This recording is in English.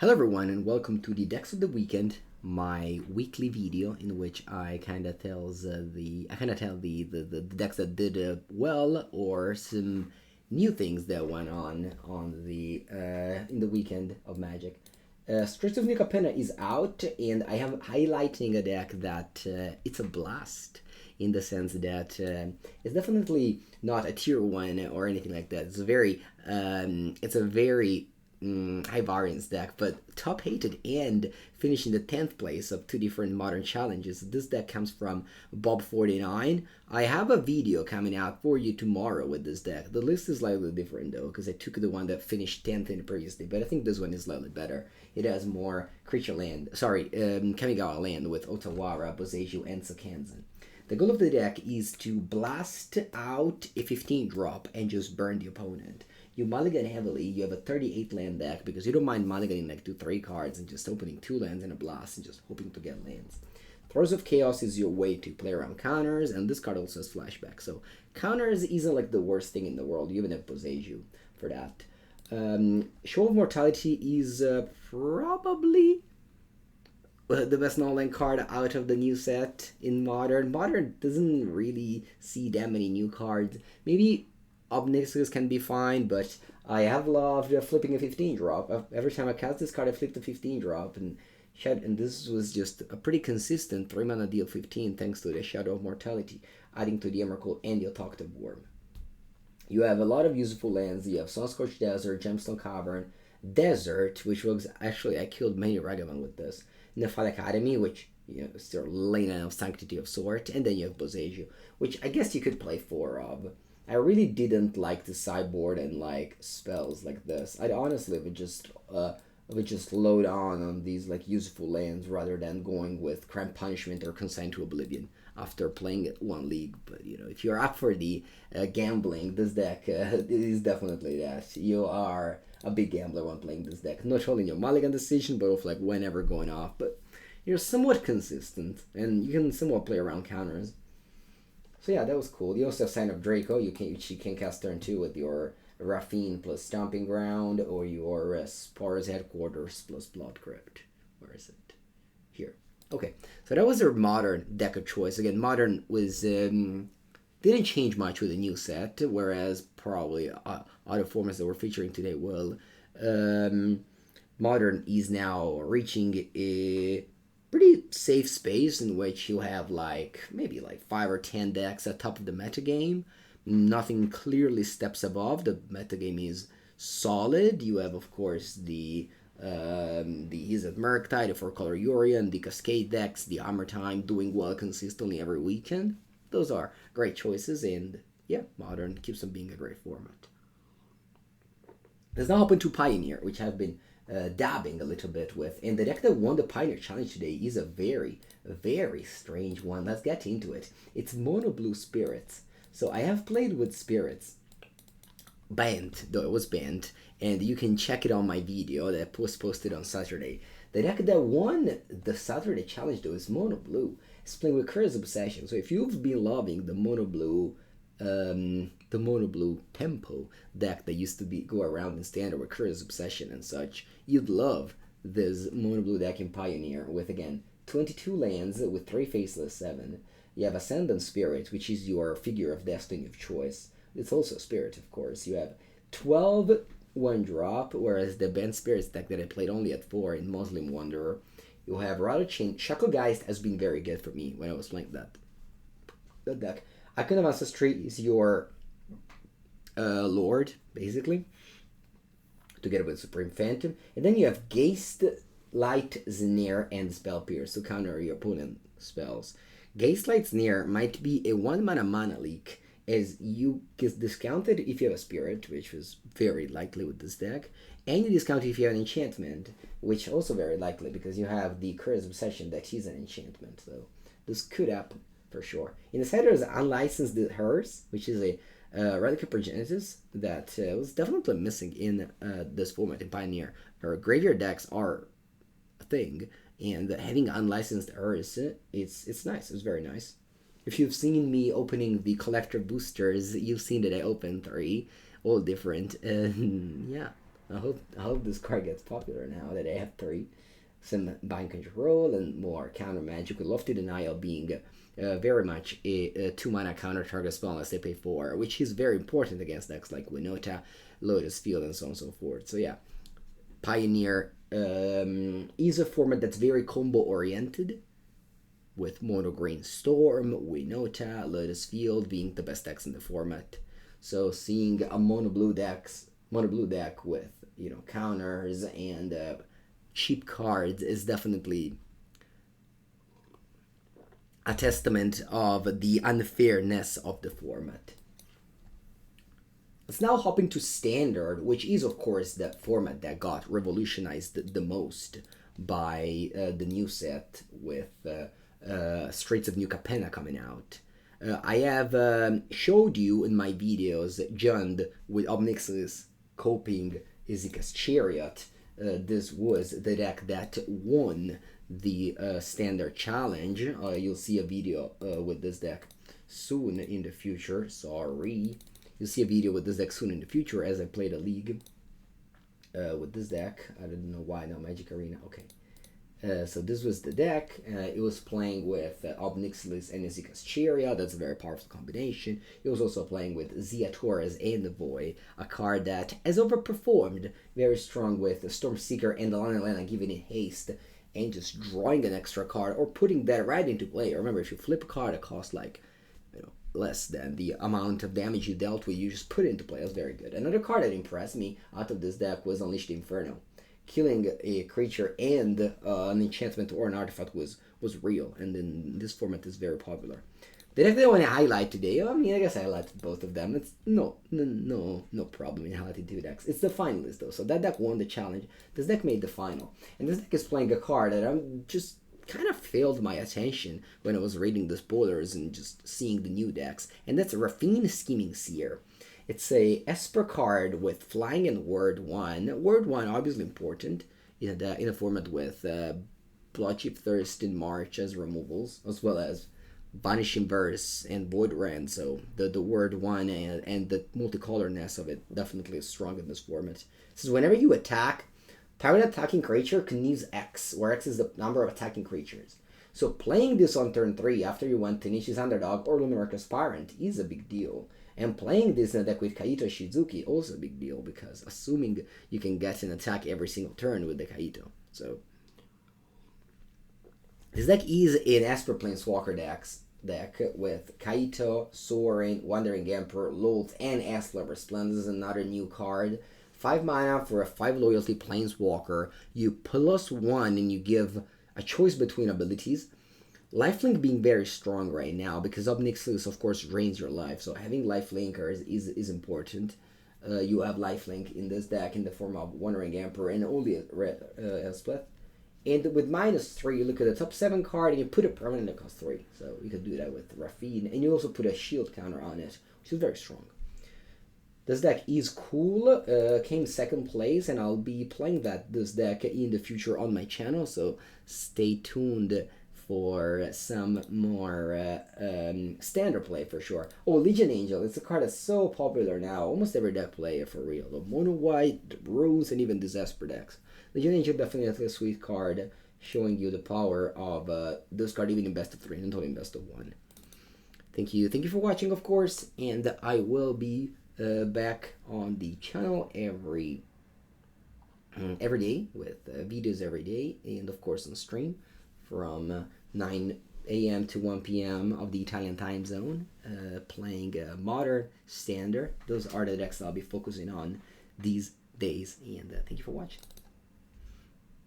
Hello everyone and welcome to the Decks of the Weekend, my weekly video in which I kind of tell the decks that did well or some new things that went on the in the weekend of Magic. Streets of New Capenna is out and I am highlighting a deck that it's a blast in the sense that it's definitely not a tier 1 or anything like that. It's a very high variance deck, but top hated and finishing the 10th place of two different modern challenges. This deck comes from Bob49. I have a video coming out for you tomorrow with this deck. The list is slightly different though, because I took the one that finished 10th in previously, but I think this one is slightly better. It has more Kamigawa land with Otawara, Boseiju, and Sakanzen. The goal of the deck is to blast out a 15 drop and just burn the opponent. You mulligan heavily, you have a 38 land deck because you don't mind mulliganing like 2-3 cards and just opening 2 lands in a blast and just hoping to get lands. Throes of Chaos is your way to play around counters, and this card also has flashback. So counters isn't like the worst thing in the world. You even have Boseiju for that. Show of Mortality is probably the best no-land card out of the new set in Modern. Modern doesn't really see that many new cards. Maybe Obnixious can be fine, but I have loved flipping a 15 drop. Every time I cast this card, I flipped a 15 drop, and this was just a pretty consistent 3-mana deal 15 thanks to the Shadow of Mortality, adding to the Emrakul and the Autoctave Worm. You have a lot of useful lands. You have Sunscorched Desert, Gemstone Cavern, Desert, which was actually, I killed many Ragavan with this, Nefal Academy, which is still Lane of Sanctity of Sort, and then you have Boseiju, which I guess you could play 4 of. I really didn't like the sideboard and like spells like this. I'd honestly would just load on these like useful lands rather than going with Crime Punishment or Consign to Oblivion after playing it one league. But if you're up for the gambling, this deck is definitely that. You are a big gambler when playing this deck. Not only in your mulligan decision, but also like whenever going off. But you're somewhat consistent, and you can somewhat play around counters. So yeah, that was cool. You also have Sign of Draco. You can cast turn 2 with your Raffine plus Stomping Ground, or your Spars Headquarters plus Blood Crypt. Where is it? Here. Okay, so that was their Modern deck of choice. Again, Modern was didn't change much with the new set, whereas probably other formats that we're featuring today will. Modern is now reaching a pretty safe space in which you have maybe 5 or 10 decks at top of the metagame. Nothing clearly steps above. The metagame is solid. You have, of course, the Izzet Murktide, the 4-color Yorion, the Cascade decks, the Armor Time doing well consistently every weekend. Those are great choices, and yeah, Modern keeps on being a great format. Let's now hop into Pioneer, which I've been dabbing a little bit with, and the deck that won the Pioneer Challenge today is a very, very strange one. Let's get into it. It's Mono Blue Spirits. So I have played with Spirits, banned, though it was banned, and you can check it on my video that was posted on Saturday. The deck that won the Saturday Challenge though is Mono Blue. It's playing with Curse Obsession. So if you've been loving the Mono Blue tempo deck that used to go around in Standard with Curse Obsession and such, you'd love this Mono Blue deck in Pioneer with, again, 22 lands with 3 Faceless 7. You have Ascendant Spirit, which is your figure of destiny of choice. It's also a spirit, of course. You have 12 1-drop, whereas the Banned Spirits deck that I played only at 4 in Muslim Wanderer. You have Chain. Shacklegeist has been very good for me when I was playing that deck. Icon of Ancestry is your Lord, basically, together with Supreme Phantom. And then you have Geist, Light, Znir, and Spell Pierce to counter your opponent's spells. Geist, Light, Znir might be a 1-mana mana leak, as you get discounted if you have a Spirit, which was very likely with this deck, and you discount if you have an Enchantment, which also very likely because you have the Curse Obsession that is an enchantment, so this could happen for sure. In the side there's Unlicensed Hearse, which is a Relic of Progenitus that was definitely missing in this format in Pioneer. Our graveyard decks are a thing, and having Unlicensed Hearse, it's nice. It's very nice. If you've seen me opening the collector boosters, you've seen that I opened 3, all different. Yeah, I hope this card gets popular now that I have three. Some bind control and more counter magic with Lofty Denial being very much a 2 mana counter target spell unless they pay 4, which is very important against decks like Winota, Lotus Field, and so on and so forth. So yeah, Pioneer is a format that's very combo oriented, with Mono Green Storm, Winota, Lotus Field being the best decks in the format. So seeing a mono blue deck with counters and cheap cards is definitely a testament of the unfairness of the format. Let's now hop into Standard, which is of course the format that got revolutionized the most by the new set with Straits of New Capenna coming out. I have showed you in my videos Jund with Obnixilis coping Izika's Chariot. This was the deck that won the Standard Challenge. You'll see a video with this deck soon in the future. Sorry. You'll see a video with this deck soon in the future as I played a league with this deck. I don't know why now Magic Arena. Okay. So this was the deck. It was playing with Obnixilis and Izika's Chariot. That's a very powerful combination. It was also playing with Zia Torres and the Boy, a card that has overperformed. Very strong with Stormseeker and the Lana giving it haste and just drawing an extra card or putting that right into play. Remember, if you flip a card that costs like less than the amount of damage you dealt with, you just put it into play. That's very good. Another card that impressed me out of this deck was Unleash the Inferno. Killing a creature and an enchantment or an artifact was real, and in this format is very popular. The deck that I want to highlight today, I mean, I guess I highlighted both of them. It's no problem in highlighting two decks. It's the finalist though, so that deck won the challenge. This deck made the final, and this deck is playing a card that I'm just kind of failed my attention when I was reading the spoilers and just seeing the new decks, and that's Raffine Scheming Seer. It's a Esper card with flying and word 1. Word 1 obviously important in a format with Bloodchip Thirst and March as removals, as well as Vanishing Verse and Void Rend. So the word 1 and the multicolorness of it definitely is strong in this format. It says whenever you attack, target attacking creature can use X, where X is the number of attacking creatures. So playing this on turn 3 after you went Tenacious Underdog or Luminarch Aspirant is a big deal. And playing this in a deck with Kaito Shizuki also a big deal, because assuming you can get an attack every single turn with the Kaito. So this deck is an Esper Planeswalker deck with Kaito, Soaring, Wandering Emperor, Lolth, and Esper Resplendent. This is another new card. 5 mana for a 5 loyalty Planeswalker. You +1 and you give a choice between abilities. Lifelink being very strong right now because Obnixilis, of course, drains your life. So having Lifelinkers is important. You have Lifelink in this deck in the form of Wandering Emperor and only Elspeth. And with -3, you look at the top 7 card and you put a permanent that costs 3. So you could do that with Raffine. And you also put a shield counter on it, which is very strong. This deck is cool, came second place, and I'll be playing this deck in the future on my channel. So stay tuned for some more standard play for sure. Oh, Legion Angel, it's a card that's so popular now. Almost every deck player for real. The Mono White, Rose, and even Disaster decks. Legion Angel definitely a sweet card, showing you the power of this card even in best of 3 and not in best of 1. Thank you for watching, of course, and I will be back on the channel every day with videos every day, and of course on stream from 9 a.m. to 1 p.m. of the Italian time zone, playing Modern, Standard. Those are the decks I'll be focusing on these days, and thank you for watching.